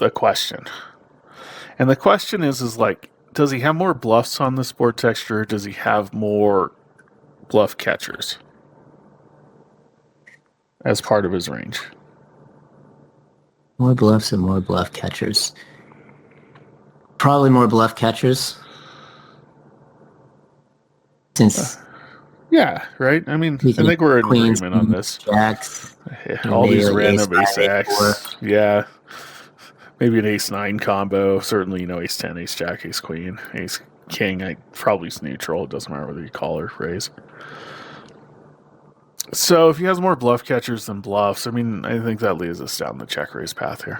a question. And the question is like, does he have more bluffs on this board texture? Or does he have more bluff catchers as part of his range? More bluffs and more bluff catchers. Probably more bluff catchers. Since yeah, right. I mean, I think we're in queens, agreement on this. Jacks, all these like random ace X. Yeah, maybe an ace 9 combo. Certainly, ace 10, ace jack, ace queen, ace king. Probably is neutral. It doesn't matter whether you call or raise. So if he has more bluff catchers than bluffs, I mean, I think that leads us down the check raise path here.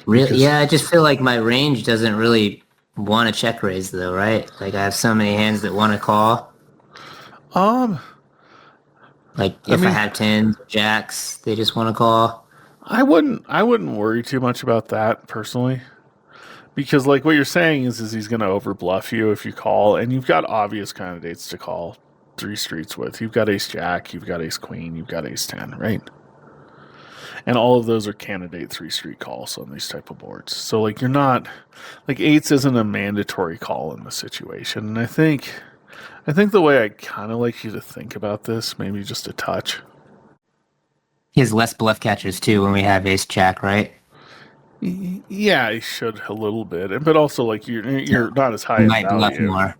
Really? Yeah, I just feel like my range doesn't really want to check raise though, right? Like I have so many hands that want to call. Like if I have 10s, jacks, they just want to call. I wouldn't worry too much about that personally. Because like what you're saying is he's going to overbluff you if you call, and you've got obvious candidates to call 3 streets with. You've got ace jack, you've got ace queen, you've got ace 10, right? And all of those are candidate 3 street calls on these type of boards. So like you're not, like eights isn't a mandatory call in this situation. And I think the way I kind of like you to think about this, maybe just a touch. He has less bluff catchers too when we have ace jack, right? Yeah, he should a little bit, but also like you're not as high in value. Bluff more.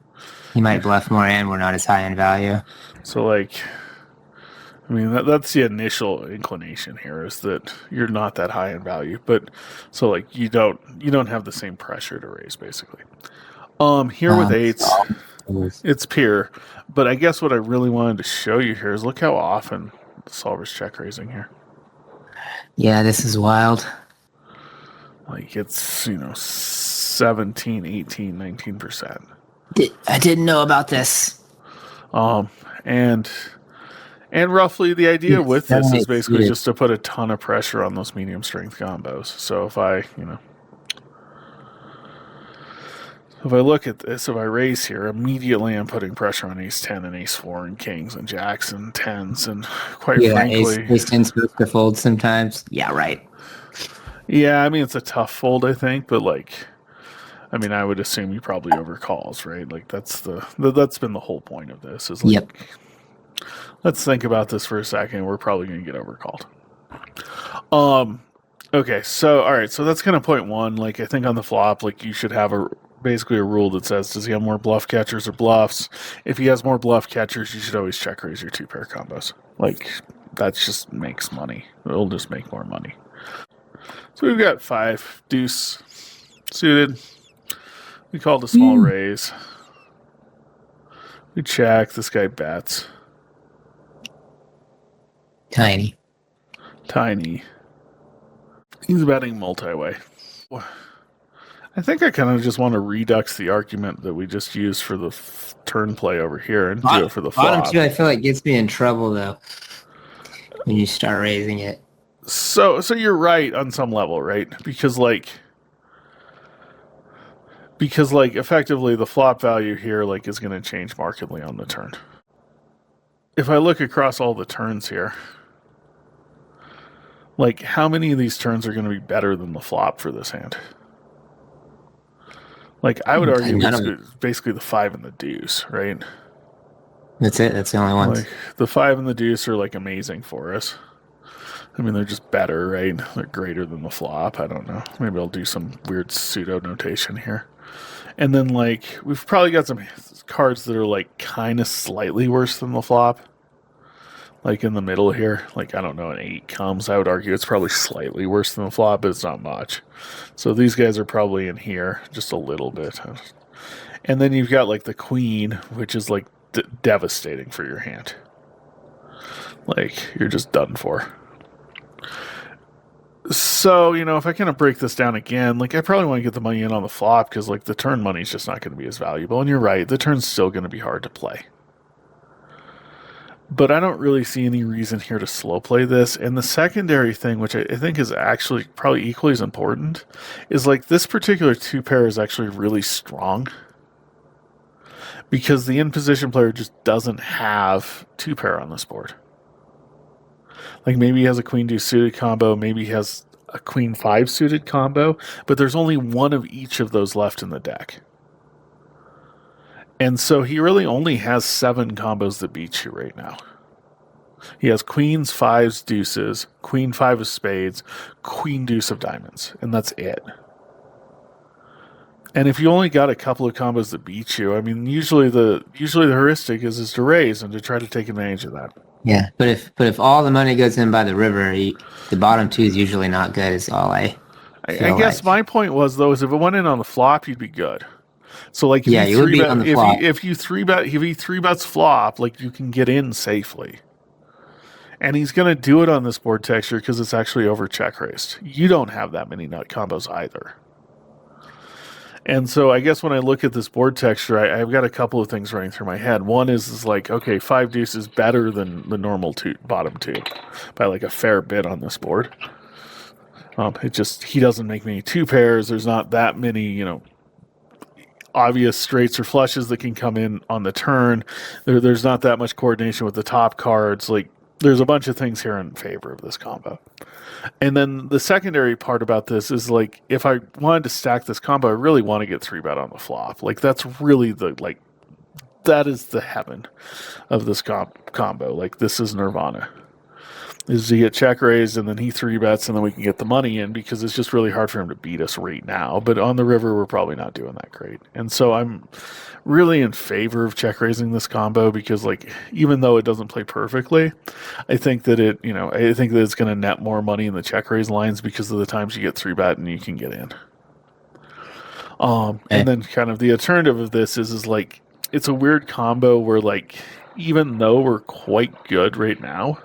He might bluff more, and we're not as high in value. So like, I mean that's the initial inclination here is that you're not that high in value, but so like you don't have the same pressure to raise basically. Here with eights, it's pure, but I guess what I really wanted to show you here is look how often the solver's check raising here. Yeah, this is wild. Like it's 17, 18, 19%. I didn't know about this. And roughly the idea with this is basically just to put a ton of pressure on those medium strength combos. So if I look at this, if I raise here, immediately I'm putting pressure on ace 10 and ace 4 and kings and jacks and 10s and quite frankly... ace 10's supposed to fold sometimes. Yeah, right. Yeah, I mean, it's a tough fold, I think, but I would assume he probably overcalls, right? Like that's been the whole point of this is like, yep. Let's think about this for a second. We're probably going to get overcalled. Okay, so all right, so that's kind of point one. Like I think on the flop, like you should have basically a rule that says, does he have more bluff catchers or bluffs? If he has more bluff catchers, you should always check raise your 2-pair combos. Like that just makes money. It'll just make more money. So we've got 5 deuce suited. We called a small raise. We check. This guy bets. Tiny. He's betting multi-way. I think I kind of just want to redux the argument that we just used for the turn play over here and do it for the flop. Bottom 2, I feel like gets me in trouble though when you start raising it. So you're right on some level, right? Because effectively the flop value here like is going to change markedly on the turn. If I look across all the turns here, like how many of these turns are going to be better than the flop for this hand? Like I would argue it's basically the 5 and the deuce, right? That's it. That's the only ones. Like the 5 and the deuce are like amazing for us. I mean, they're just better, right? They're greater than the flop. I don't know. Maybe I'll do some weird pseudo notation here. And then, like, we've probably got some cards that are, like, kind of slightly worse than the flop. Like, in the middle here. Like, I don't know, an 8 comes. I would argue it's probably slightly worse than the flop, but it's not much. So these guys are probably in here just a little bit. And then you've got, like, the queen, which is, like, devastating for your hand. Like, you're just done for. So, if I kind of break this down again, like I probably want to get the money in on the flop because like the turn money is just not going to be as valuable. And you're right, the turn's still going to be hard to play. But I don't really see any reason here to slow play this. And the secondary thing, which I think is actually probably equally as important, is like this particular 2-pair is actually really strong. Because the in-position player just doesn't have 2-pair on this board. Like maybe he has a queen deuce suited combo, maybe he has a queen 5 suited combo, but there's only one of each of those left in the deck. And so he really only has 7 combos that beat you right now. He has queens, 5s, deuces, queen 5 of spades, queen deuce of diamonds, and that's it. And if you only got a couple of combos that beat you, I mean, usually the heuristic is to raise and to try to take advantage of that. Yeah, but if all the money goes in by the river, the bottom 2 is usually not good. Is all I guess my point was though is if it went in on the flop, you'd be good. So like, yeah, you would be on the flop. If he 3-bets flop, like you can get in safely. And he's going to do it on this board texture because it's actually over check raised. You don't have that many nut combos either. And so I guess when I look at this board texture, I've got a couple of things running through my head. One is like, okay, 5 deuce is better than the normal bottom 2 by like a fair bit on this board. He doesn't make many 2 pairs. There's not that many, obvious straights or flushes that can come in on the turn. There's not that much coordination with the top cards. Like, there's a bunch of things here in favor of this combo. And then the secondary part about this is like, if I wanted to stack this combo, I really want to get 3-bet on the flop. Like, that's really that is the heaven of this combo. Like, this is nirvana. Is to get check raised and then he 3-bets and then we can get the money in, because it's just really hard for him to beat us right now. But on the river, we're probably not doing that great. And so I'm really in favor of check raising this combo, because like, even though it doesn't play perfectly, I think that it's going to net more money in the check raise lines because of the times you get 3-bet and you can get in. And then kind of the alternative of this is like, it's a weird combo where like, even though we're quite good right now,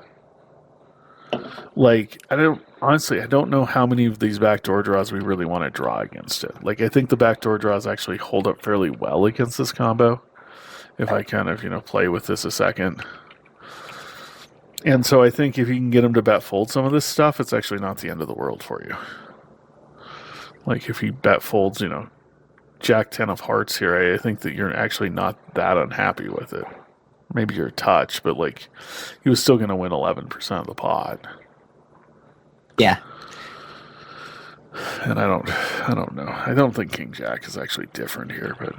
like, I don't know how many of these backdoor draws we really want to draw against it. Like, I think the backdoor draws actually hold up fairly well against this combo, if I kind of, play with this a second. And so I think if you can get him to bet fold some of this stuff, it's actually not the end of the world for you. Like, if he bet folds, Jack 10 of hearts here, I think that you're actually not that unhappy with it. Maybe you're a touch, but like, he was still going to win 11% of the pot. Yeah. And I don't know. I don't think King Jack is actually different here, but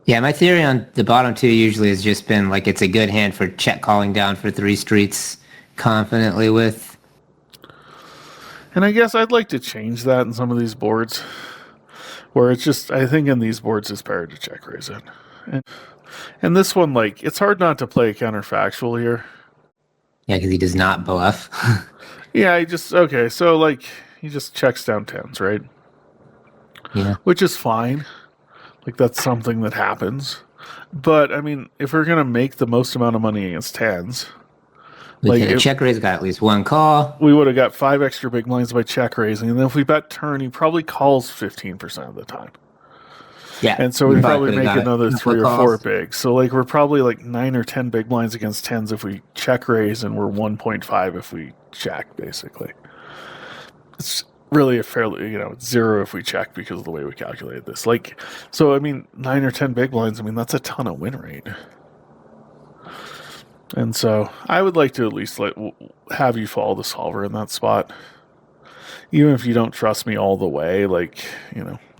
yeah, my theory on the bottom 2 usually has just been like, it's a good hand for check calling down for 3 streets confidently with. And I guess I'd like to change that in some of these boards, where it's just, I think in these boards it's better to check raise it. And this one, like, it's hard not to play counterfactual here. Yeah, because he does not bluff. Yeah, so like, he just checks down 10s, right? Yeah. Which is fine. Like, that's something that happens. But, I mean, if we're going to make the most amount of money against 10s, we could have check raise, got at least 1 call. We would have got 5 extra big blinds by check raising. And then if we bet turn, he probably calls 15% of the time. Yeah. And so we probably make another 3 or 4 bigs. So like, we're probably like 9 or 10 big blinds against 10s if we check raise, and we're 1.5 if we check, basically. It's really a fairly, it's 0 if we check because of the way we calculated this. Like, so I mean, 9 or 10 big blinds, I mean, that's a ton of win rate. And so I would like to at least have you follow the solver in that spot. Even if you don't trust me all the way, like,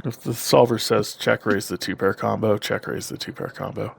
if the solver says check raise the 2-pair combo, check raise the 2-pair combo.